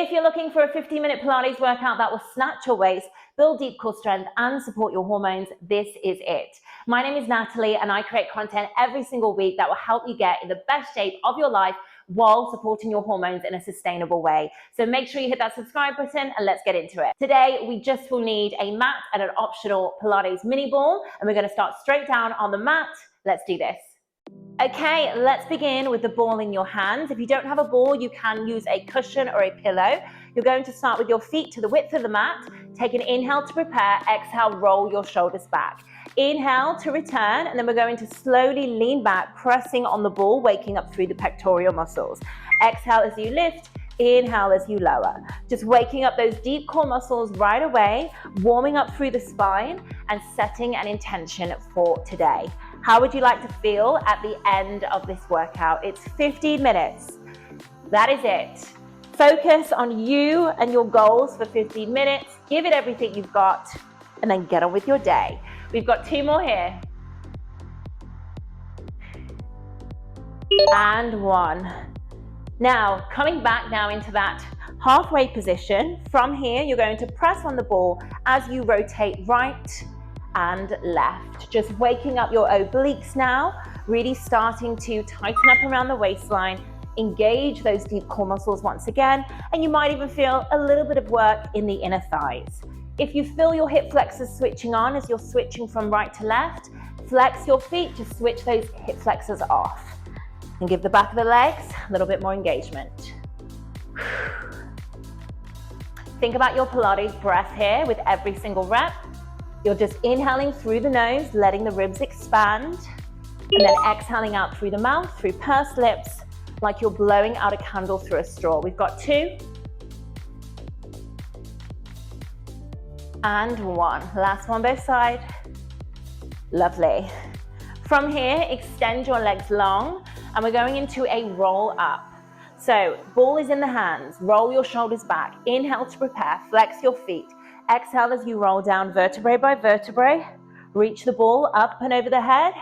If you're looking for a 15-minute Pilates workout that will snatch your waist, build deep core strength, and support your hormones, this is it. My name is Natalie, and I create content every single week that will help you get in the best shape of your life while supporting your hormones in a sustainable way. So make sure you hit that subscribe button and let's get into it. Today, we just will need a mat and an optional Pilates mini ball, and we're going to start straight down on the mat. Let's do this. Okay, let's begin with the ball in your hands. If you don't have a ball, you can use a cushion or a pillow. You're going to start with your feet to the width of the mat. Take an inhale to prepare. Exhale, roll your shoulders back. Inhale to return, and then we're going to slowly lean back, pressing on the ball, waking up through the pectoral muscles. Exhale as you lift. Inhale as you lower. Just waking up those deep core muscles right away, warming up through the spine, and setting an intention for today. How would you like to feel at the end of this workout? It's 15 minutes. That is it. Focus on you and your goals for 15 minutes. Give it everything you've got, and then get on with your day. We've got 2 more here. And 1. Now, coming back now into that halfway position. From here, you're going to press on the ball as you rotate right and left. Just waking up your obliques now, really starting to tighten up around the waistline, engage those deep core muscles once again, and you might even feel a little bit of work in the inner thighs. If you feel your hip flexors switching on as you're switching from right to left, flex your feet to switch those hip flexors off. And give the back of the legs a little bit more engagement. Think about your Pilates breath here with every single rep. You're just inhaling through the nose, letting the ribs expand, and then exhaling out through the mouth, through pursed lips, like you're blowing out a candle through a straw. We've got 2. And 1. Last one both sides. Lovely. From here, extend your legs long, and we're going into a roll up. So, ball is in the hands, roll your shoulders back, inhale to prepare, flex your feet. Exhale as you roll down vertebrae by vertebrae. Reach the ball up and over the head.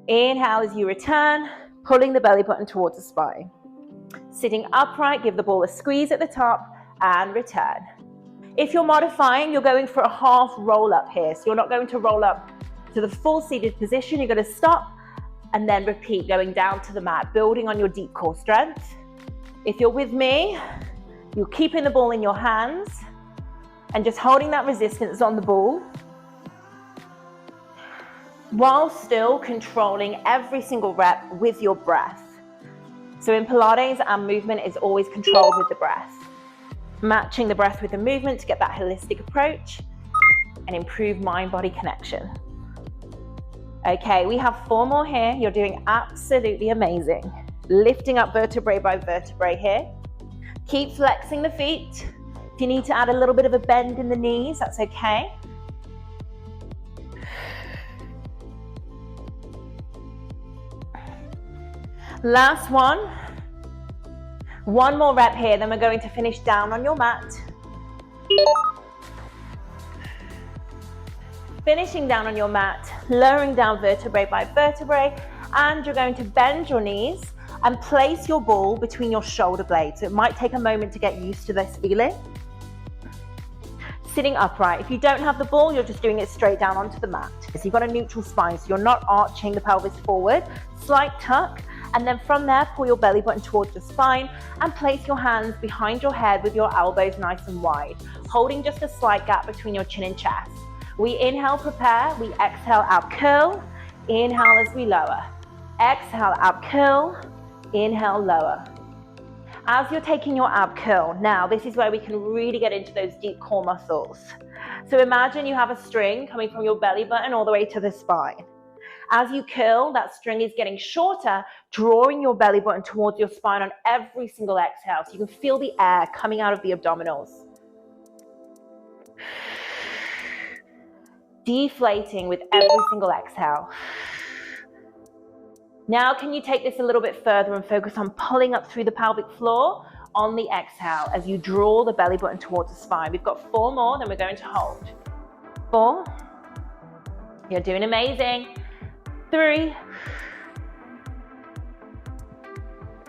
Inhale as you return, pulling the belly button towards the spine. Sitting upright, give the ball a squeeze at the top and return. If you're modifying, you're going for a half roll up here. So you're not going to roll up to the full seated position. You're going to stop and then repeat, going down to the mat, building on your deep core strength. If you're with me, you're keeping the ball in your hands and just holding that resistance on the ball while still controlling every single rep with your breath. So in Pilates, our movement is always controlled with the breath. Matching the breath with the movement to get that holistic approach and improve mind-body connection. Okay, we have 4 more here. You're doing absolutely amazing. Lifting up vertebrae by vertebrae here. Keep flexing the feet. If you need to add a little bit of a bend in the knees, that's okay. Last one. 1 more rep here, then we're going to finish down on your mat. Finishing down on your mat, lowering down vertebrae by vertebrae, and you're going to bend your knees and place your ball between your shoulder blades. So it might take a moment to get used to this feeling. Sitting upright. If you don't have the ball, you're just doing it straight down onto the mat. So you've got a neutral spine, so you're not arching the pelvis forward. Slight tuck, and then from there, pull your belly button towards your spine and place your hands behind your head with your elbows nice and wide, holding just a slight gap between your chin and chest. We inhale, prepare. We exhale, out curl. Inhale as we lower. Exhale, out curl. Inhale, lower. As you're taking your ab curl, now this is where we can really get into those deep core muscles. So imagine you have a string coming from your belly button all the way to the spine. As you curl, that string is getting shorter, drawing your belly button towards your spine on every single exhale. So you can feel the air coming out of the abdominals. Deflating with every single exhale. Now, can you take this a little bit further and focus on pulling up through the pelvic floor on the exhale as you draw the belly button towards the spine. We've got 4 more, then we're going to hold. 4. You're doing amazing. 3.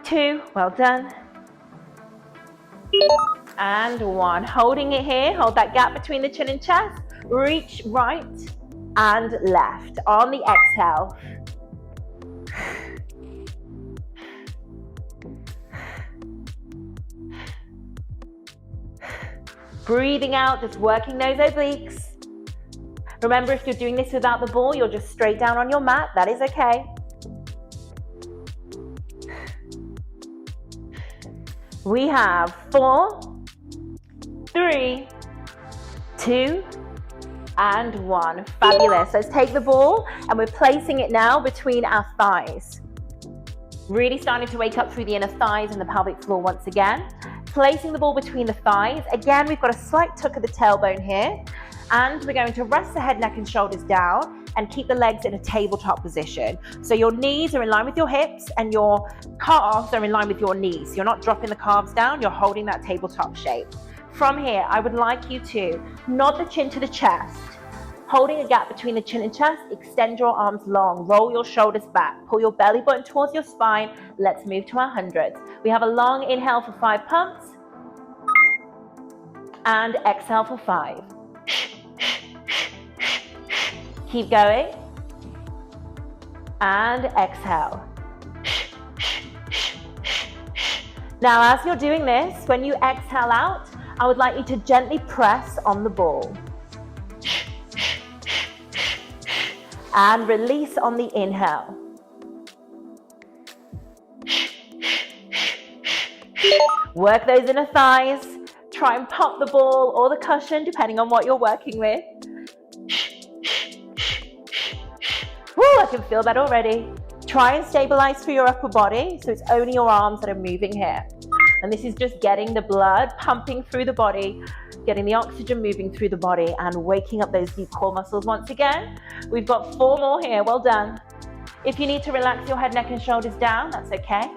2. Well done. And 1. Holding it here, hold that gap between the chin and chest. Reach right and left. On the exhale. Breathing out, just working those obliques. Remember, if you're doing this without the ball, you're just straight down on your mat. That is okay. We have 4, 3, 2, and 1. Fabulous. Let's take the ball and we're placing it now between our thighs. Really starting to wake up through the inner thighs and the pelvic floor once again. Placing the ball between the thighs. Again, we've got a slight tuck of the tailbone here. And we're going to rest the head, neck, and shoulders down and keep the legs in a tabletop position. So your knees are in line with your hips and your calves are in line with your knees. You're not dropping the calves down, you're holding that tabletop shape. From here, I would like you to nod the chin to the chest, holding a gap between the chin and chest, extend your arms long, roll your shoulders back, pull your belly button towards your spine. Let's move to our hundreds. We have a long inhale for 5 pumps and exhale for 5. Keep going. And exhale. Now, as you're doing this, when you exhale out, I would like you to gently press on the ball. And release on the inhale. Work those inner thighs. Try and pop the ball or the cushion, depending on what you're working with. Woo, I can feel that already. Try and stabilize through your upper body, so it's only your arms that are moving here. And this is just getting the blood pumping through the body, getting the oxygen moving through the body and waking up those deep core muscles once again. We've got 4 more here, well done. If you need to relax your head, neck and shoulders down, that's okay.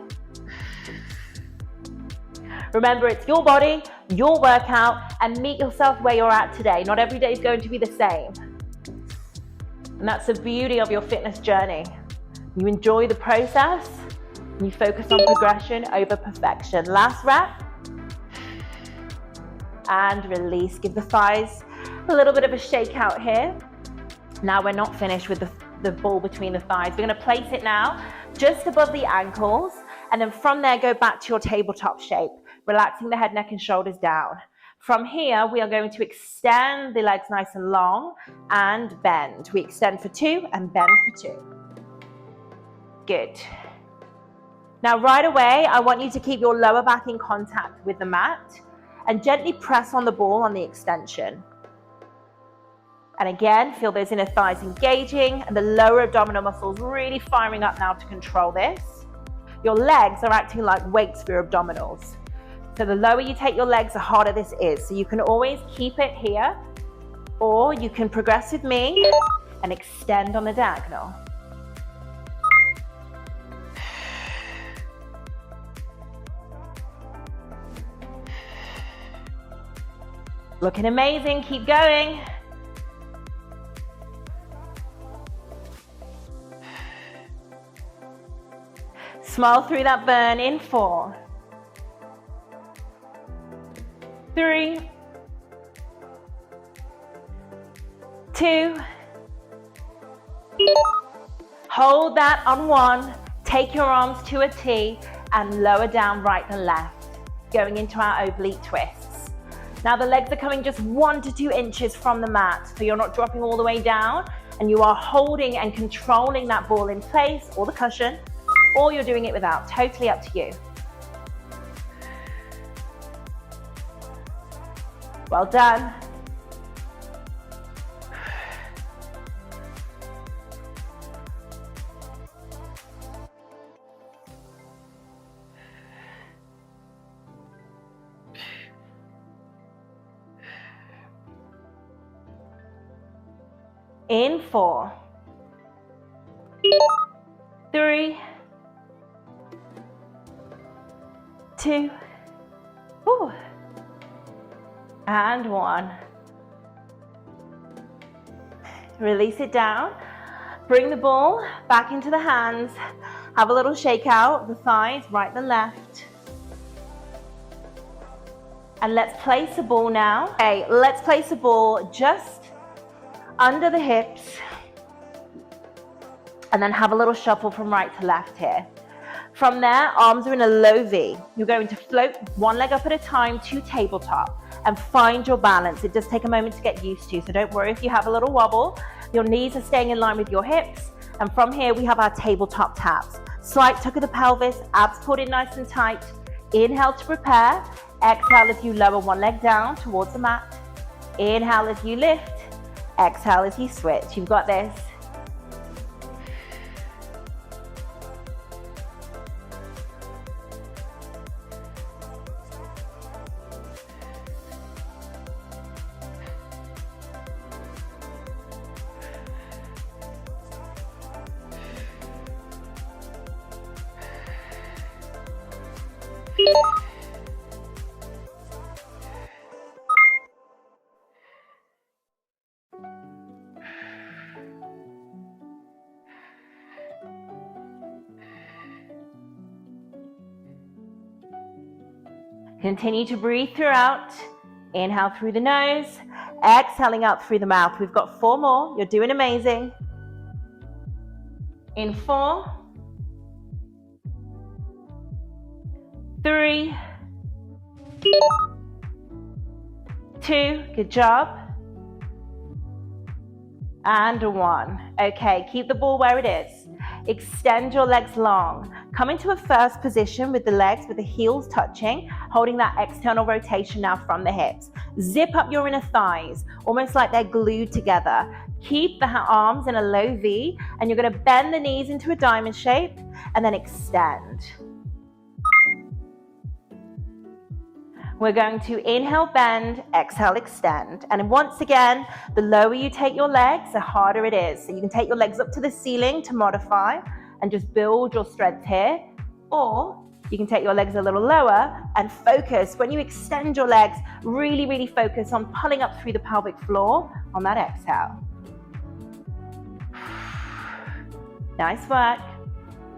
Remember, it's your body, your workout, and meet yourself where you're at today. Not every day is going to be the same. And that's the beauty of your fitness journey. You enjoy the process, and you focus on progression over perfection. Last rep. And release. Give the thighs a little bit of a shake out here. Now we're not finished with the ball between the thighs. We're going to place it now just above the ankles, and then from there go back to your tabletop shape, relaxing the head, neck, and shoulders down. From here, we are going to extend the legs nice and long and bend. We extend for 2 and bend for 2. Good. Now, right away, I want you to keep your lower back in contact with the mat and gently press on the ball on the extension. And again, feel those inner thighs engaging and the lower abdominal muscles really firing up now to control this. Your legs are acting like weights for your abdominals. So the lower you take your legs, the harder this is. So you can always keep it here, or you can progress with me and extend on the diagonal. Looking amazing, keep going. Smile through that burn in 4, 3, 2, hold that on 1, take your arms to a T and lower down right and left, going into our oblique twists. Now the legs are coming just 1 to 2 inches from the mat, so you're not dropping all the way down, and you are holding and controlling that ball in place or the cushion, or you're doing it without, totally up to you. Well done. In 4, 3, 2, and 1. Release it down. Bring the ball back into the hands. Have a little shake out, the thighs, right and left. And let's place a ball now. Okay, let's place a ball just under the hips. And then have a little shuffle from right to left here. From there, arms are in a low V. You're going to float one leg up at a time to tabletop and find your balance. It does take a moment to get used to, so don't worry if you have a little wobble. Your knees are staying in line with your hips. And from here, we have our tabletop taps. Slight tuck of the pelvis, abs pulled in nice and tight. Inhale to prepare. Exhale as you lower one leg down towards the mat. Inhale as you lift. Exhale as you switch. You've got this. Continue to breathe throughout. Inhale through the nose, exhaling out through the mouth. We've got 4 more. You're doing amazing. In 4, 3, 2, good job. And 1. Okay, keep the ball where it is. Extend your legs long. Come into a first position with the legs, with the heels touching, holding that external rotation now from the hips. Zip up your inner thighs, almost like they're glued together. Keep the arms in a low V, and you're going to bend the knees into a diamond shape, and then extend. We're going to inhale, bend, exhale, extend. And once again, the lower you take your legs, the harder it is. So you can take your legs up to the ceiling to modify and just build your strength here. Or you can take your legs a little lower and focus. When you extend your legs, really, really focus on pulling up through the pelvic floor on that exhale. Nice work.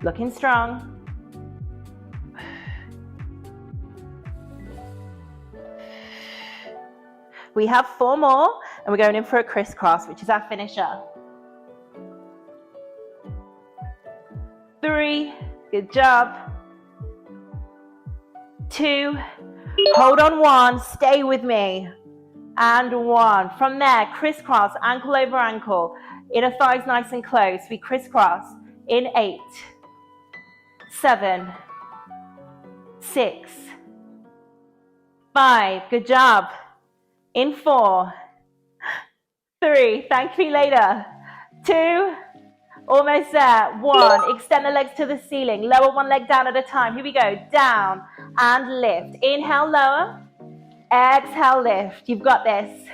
Looking strong. We have 4 more, and we're going in for a crisscross, which is our finisher. 3, good job. 2, hold on 1, stay with me. And 1. From there, crisscross, ankle over ankle. Inner thighs nice and close. We crisscross in 8, 7, 6, 5, good job. In 4, 3, thank me later. 2, almost there. 1, extend the legs to the ceiling. Lower one leg down at a time. Here we go. Down and lift. Inhale, lower. Exhale, lift. You've got this.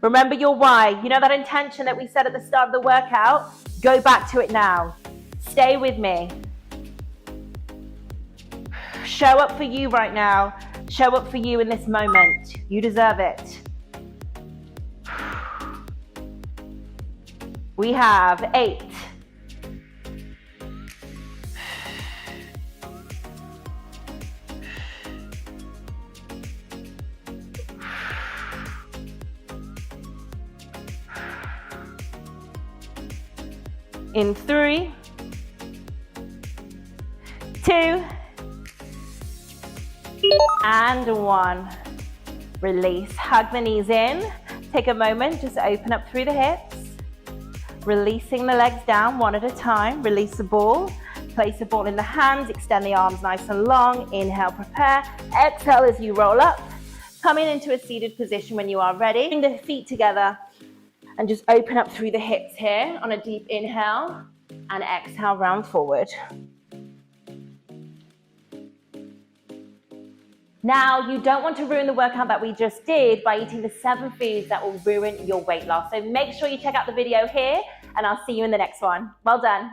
Remember your why. You know that intention that we set at the start of the workout? Go back to it now. Stay with me. Show up for you right now. Show up for you in this moment. You deserve it. We have 8. In 3, 2, and 1. Release. Hug the knees in. Take a moment, just open up through the hips. Releasing the legs down one at a time. Release the ball. Place the ball in the hands. Extend the arms nice and long. Inhale, prepare. Exhale as you roll up. Coming into a seated position when you are ready. Bring the feet together and just open up through the hips here on a deep inhale and exhale, round forward. Now, you don't want to ruin the workout that we just did by eating the 7 foods that will ruin your weight loss. So make sure you check out the video here, and I'll see you in the next one. Well done.